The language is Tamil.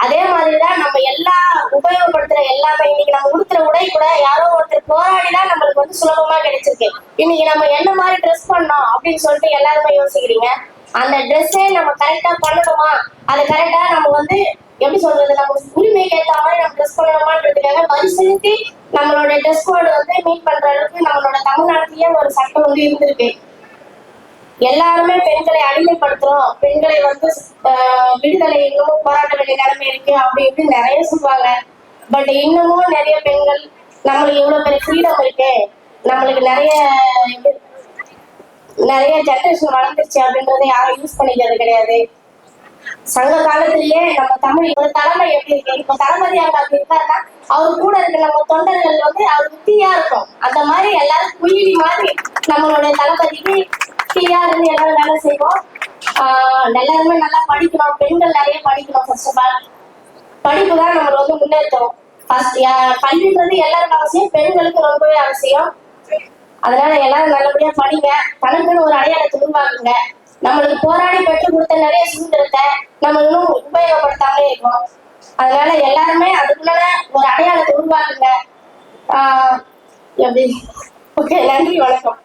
அதே மாதிரிதான் நம்ம எல்லா உபயோகப்படுத்துற எல்லாமே இன்னைக்கு நம்ம உடுத்துற உடை கூட யாரோ ஒருத்தர் போராடிதான் நம்மளுக்கு வந்து சுலபமா கிடைச்சிருக்கு. இன்னைக்கு நம்ம என்ன மாதிரி ட்ரெஸ் பண்ணோம் அப்படின்னு சொல்லிட்டு எல்லாருமே யோசிக்கிறீங்க. அந்த ட்ரெஸ்ஸே நம்ம கரெக்டா பண்ணணுமா, அது கரெக்டா நம்ம வந்து எப்படி சொல்றது, நம்ம உரிமைக்கு ஏற்ற மாதிரி நம்ம ட்ரெஸ் பண்ணணுமான்றதுக்காக பரிசீலித்து நம்மளோட ட்ரெஸ் கோடு வந்து மீட் பண்ற அளவுக்கு நம்மளோட தமிழ்நாட்டிலேயே ஒரு சட்டம் வந்து இருந்திருக்கு. எல்லாருமே பெண்களை அடிமைப்படுத்துறோம், பெண்களை வந்து விடுதலை இன்னமும் போராட்ட வேண்டிய நிலைமை இருக்கு அப்படி இப்படி நிறைய சொல்லுவாங்க. பட் இன்னமும் நிறைய பெண்கள் நம்மளுக்கு இவ்வளவு பெரிய ஃப்ரீடம் இருக்கு, நம்மளுக்கு நிறைய நிறைய ஜெனரேஷன் வளர்ந்துருச்சு அப்படின்றத யாரும் யூஸ் பண்ணிக்கிறது கிடையாது. சங்க காலத்திலேயே நம்ம தமிழ் ஒரு தலைமை எப்படி இருக்கு, இப்ப தளபதி அங்க அப்படி இருக்காருன்னா அவர் கூட இருக்க நம்ம தொண்டர்கள் வந்து அவருக்கு தீயா இருக்கும். அந்த மாதிரி எல்லாரும் குயிலி மாதிரி நம்மளுடைய தளபதிக்கு தீயா இருந்து எல்லாரும் வேலை செய்வோம். எல்லாருமே நல்லா படிக்கணும், பெண்கள் நிறைய படிக்கணும். ஃபர்ஸ்ட் ஆஃப் ஆல் படிப்பு தான் நம்மளை வந்து முன்னேற்றோம். கல்வின்றது எல்லாருக்கும் அவசியம், பெண்களுக்கு ரொம்பவே அவசியம். அதனால எல்லாரும் நல்லபடியா படிங்க, தனக்குன்னு ஒரு அடையாளத்தை உருவாக்குங்க. நம்மளுக்கு போராடி பெற்றுக் கொடுத்த நிறைய சுதந்திரத்தை நம்ம இன்னும் உபயோகப்படுத்தாமலே இருக்கோம். அதனால எல்லாருமே அதுக்குள்ள ஒரு அடையாளத்தை உருவாக்குங்க. எப்படி? ஓகே, நன்றி, வணக்கம்.